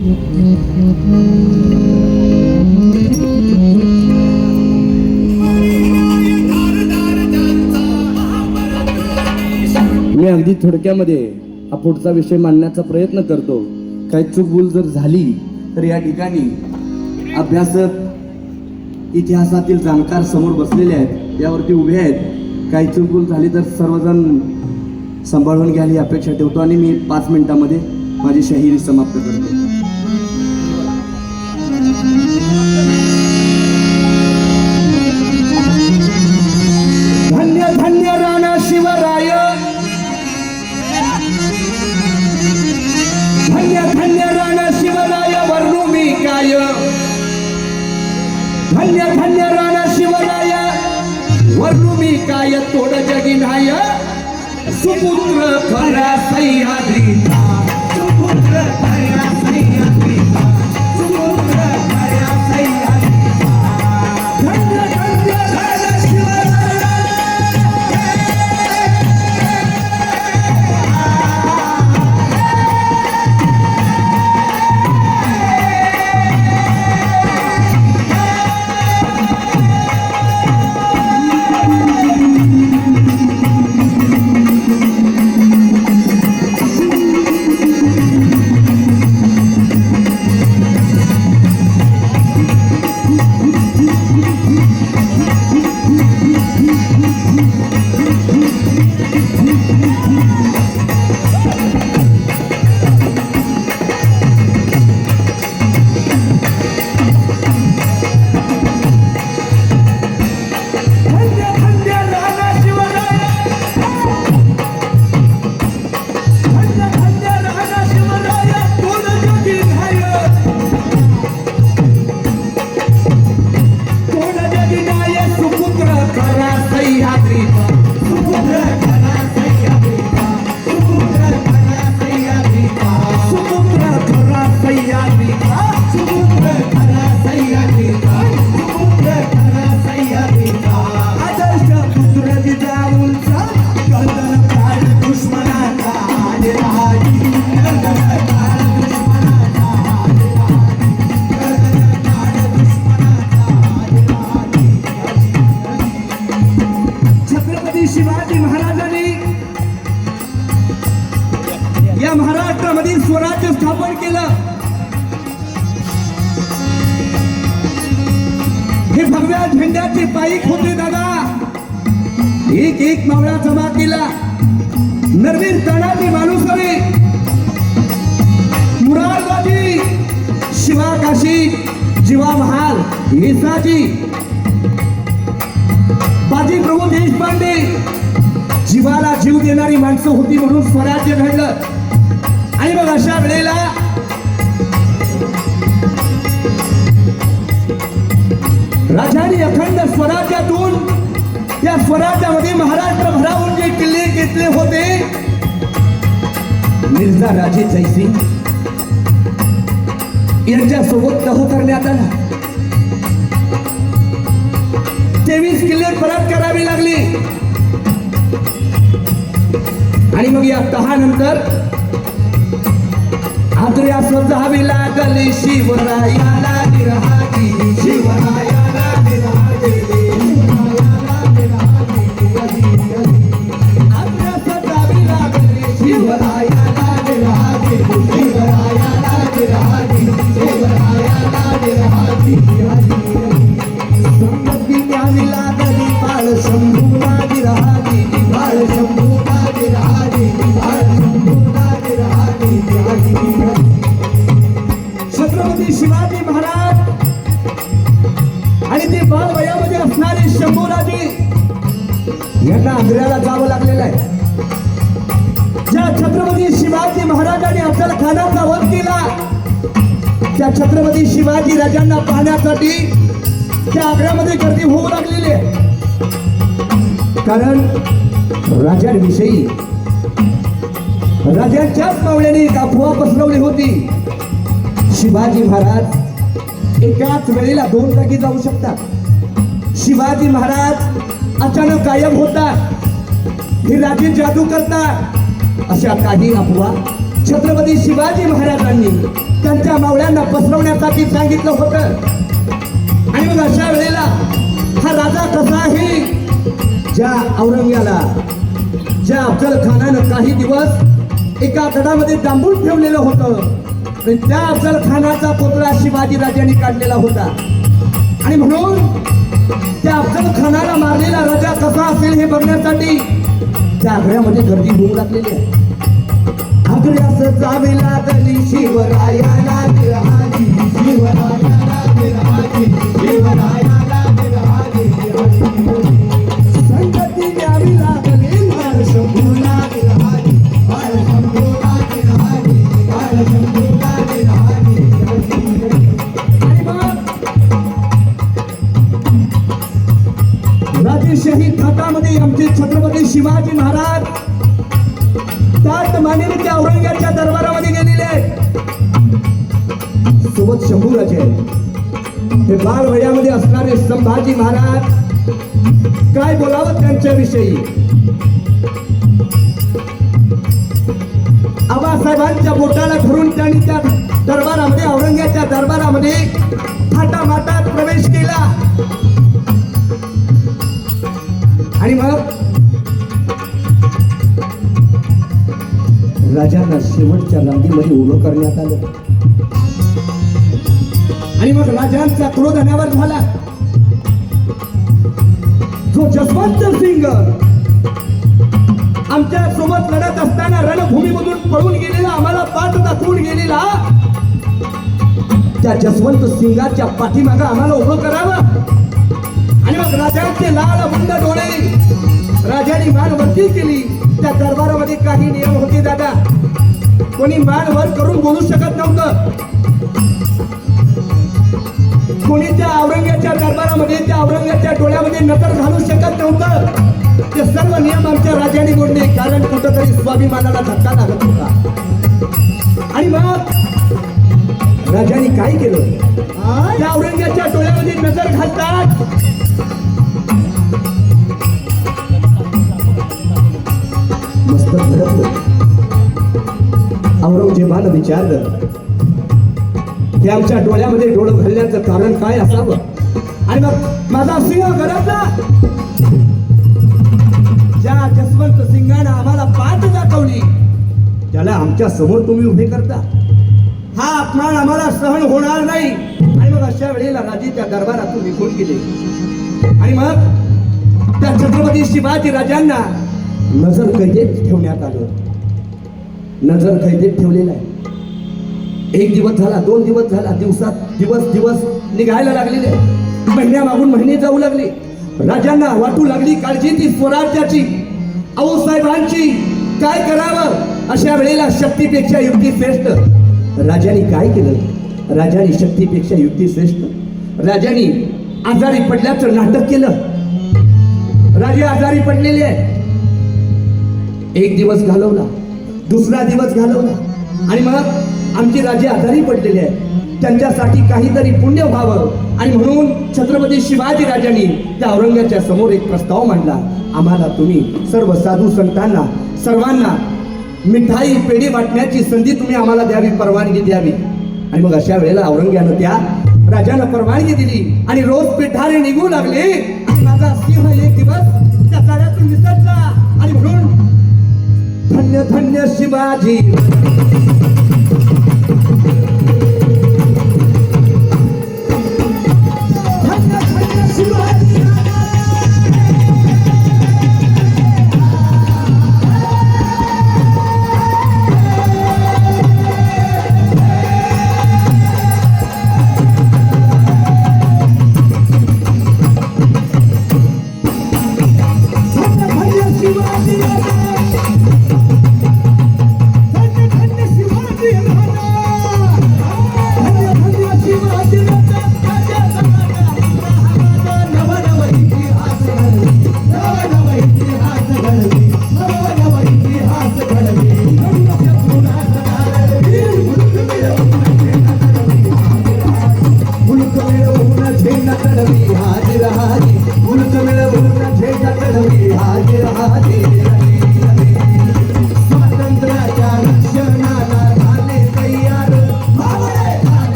मी अगदी थोडक्यामध्ये हा पुढचा विषय मांडण्याचा प्रयत्न करतो. काही चूकभूल जर झाली तर या ठिकाणी अभ्यासक इतिहासातील जाणकार समोर बसलेले आहेत, त्यावरती उभे आहेत. काही चूकभूल झाली तर सर्वजण सांभाळून घ्याल ही अपेक्षा ठेवतो आणि मी 5 मिनिटांमध्ये माझी शाहिरी समाप्त करतो. धन्य धन्य राणा शिवराय, धन्य धन्य राणा शिवराय, वर्णू मी काय. धन्य धन्य राणा शिवराय, वर्णू मी काय. तोड जगी नाय सुपुत्र खरा सह्याद्रीचा, सुपुत्र खरा सह्याद्रीचा, सुपुत्र खरा सह्याद्रीचा. धन्य धन्य राणा शिवराय. शिवाजी महाराजांनी या महाराष्ट्रामध्ये स्वराज्य स्थापन केलं. हे भगव्या झेंड्याचे पाईक होते दादा. एक एक मावळा जमा केला. नरवीर तानाजी मालुसरे, मुरारबाजी, शिवा काशी, जीवा महाल, येसाजी, बाजी प्रभू देशपांडे, जीवाला जीव देणारी माणसं होती म्हणून स्वराज्य घडलं. आणि मग अशा वेळेला राजांनी अखंड स्वराज्यातून त्या स्वराज्यामध्ये महाराष्ट्र भरावून जे किल्ले घेतले होते, मिर्झा राजे जयसिंग यांच्या सोबत तह करण्यात आला. 23 किल्ले परत करावी लागली. आणि मग या तहानंतर आदर्या सजावी लागली शिवरायाला निरहाटी, शिवरायाला निरहाटी, आदर्या सजावी लागली शिवरायाला निरहाटी, शिवरायाला निरहाटी, शिवरायाला निरहाटी. संपत्ती द्यावी लागली बाळ शंभूला निरहाटी, बाळ शंभूला निरहाटी, बाळ शंभूला निरहाटी. छत्रपती शिवाजी महाराज आणि ते बाल वयामध्ये असणारे शंभूराजे यांना आग्र्याला जावं लागलेलं आहे. ज्या छत्रपती शिवाजी महाराजांनी अफजल खानाचा वध केला, त्या छत्रपती शिवाजी राजांना पाहण्यासाठी त्या आग्र्यामध्ये गर्दी होऊ लागलेली आहे. कारण राजांविषयी राजांच्याच मावळ्याने एक अफवा पसरवली होती. शिवाजी महाराज एकाच वेळेला 2 जागी जाऊ शकतात. शिवाजी महाराज अचानक गायब होतात. हे राजे जादू करतात. अशा काही अफवा छत्रपती शिवाजी महाराजांनी त्यांच्या मावळ्या राजांना पसरवण्यासाठी सांगितलं होतं. आणि मग अशा वेळेला हा राजा कसा आहे, ज्या औरंग्याला ज्या अफजल खानानं काही दिवस एका गडामध्ये डांबून ठेवलेलं होतं, आणि त्या अफजल खानाचा पुतळा शिवाजी राजांनी काढलेला होता. आणि म्हणून त्या अफजल खानाला मारलेला राजा कसा असेल हे बघण्यासाठी त्या आग्र्यामध्ये गर्दी होऊ लागलेली आहे. आग्र्यास जावे लागली शिवरायाला बिरहाजी, शिवरायाला बिरहाजी, शिवरायाला बिरहाजी. संगती द्यावी लागली बाळ शंभूला बिरहाजी, बाळ शंभूला बिरहाजी, बाळ शंभूला बिरहाजी. आणि मग राजेशाही थाटामध्ये आमचे छत्रपती शिवाजी महाराज ताट मानेने त्या औरंग्याच्या दरबारामध्ये गेलेले आहेत. सोबत शंभूराजे हे बाल वयामध्ये असणारे संभाजी महाराज. काय बोलावं त्यांच्याविषयी. आबासाहेबांच्या बोटाला धरून त्यांनी त्या दरबारामध्ये, औरंग्याच्या दरबारामध्ये थाटामाटात प्रवेश केला. आणि मग राजांना शेवटच्या रांगेमध्ये उभं करण्यात आलं. आणि मग राजांचा क्रोध अनावर झाला. जो जसवंत सिंग आमच्या सोबत लढत असताना रणभूमीमधून पळून गेलेला, आम्हाला पाठ दाखवून गेलेला, त्या जसवंत सिंगाच्या पाठीमागं आम्हाला उभं करावं. आणि मग राजांचे लाल बुंद डोळे, राजाने मान वरती केली. त्या दरबारामध्ये काही नियम होते दादा, कोणी मान वर करून बोलू शकत नव्हतं. कोणी त्या औरंग्याच्या दरबारामध्ये, त्या औरंग्याच्या डोळ्यामध्ये नजर घालू शकत नव्हतं. ते सर्व नियम आमच्या राजाने मोडले, कारण कुठंतरी स्वाभिमानाला धक्का लागत होता. आणि मग राजाने काय केलं, त्या औरंग्याच्या डोळ्यामध्ये नजर घालतात. मस्त धडकलं. औरंगजेबानं विचारलं की आमच्या डोळ्यामध्ये डोळं घालण्याचं कारण काय असावं. आणि मग माझा सिंह गरजला. ज्या जसवंत सिंगानं आम्हाला पाठ दाखवली त्याला आमच्या समोर तुम्ही उभे करता, हा अपमान आम्हाला सहन होणार नाही. आणि मग अशा वेळेला राजे त्या दरबारातून निघून गेले. आणि मग त्या छत्रपती शिवाजी राजांना नजर कैदेत ठेवण्यात आलं. नजर कैदेत ठेवलेला आहे. एक दिवस झाला, 2 दिवस झाला, दिवस निघायला लागलेले, महिन्यामागून महिने जाऊ लागले. राजांना वाटू लागली काळजी ती स्वराज्याची, आऊसाहेबांची. काय करावं अशा वेळेला शक्तीपेक्षा युक्ती श्रेष्ठ. राजाने काय केलं, राजाने शक्तीपेक्षा युक्ती श्रेष्ठ. राजाने आजारी पडल्याचं नाटक केलं. राजे आजारी पडलेले आहे. एक दिवस घालवला, दुसरा दिवस घालवला. आणि मग आमचे राजे आजारी पडलेले आहेत, त्यांच्यासाठी काहीतरी पुण्य व्हावं. आणि म्हणून छत्रपती शिवाजी राजांनी त्या औरंग्याच्या समोर एक प्रस्ताव मांडला. आम्हाला तुम्ही सर्व साधू संतांना, सर्वांना मिठाई पेढी वाटण्याची संधी तुम्ही आम्हाला द्यावी, परवानगी द्यावी. आणि मग अशा वेळेला औरंग्यानं त्या राजाला परवानगी दिली. आणि रोज पिठारे निघू लागले. आणि माझा सिंह एक दिवस त्या जाळ्यातून निसटला. आणि म्हणून धन्य धन्य शिवाजी, धन्य धन्य शिवाजी.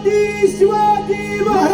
छत्रपती शिवाजी महाराज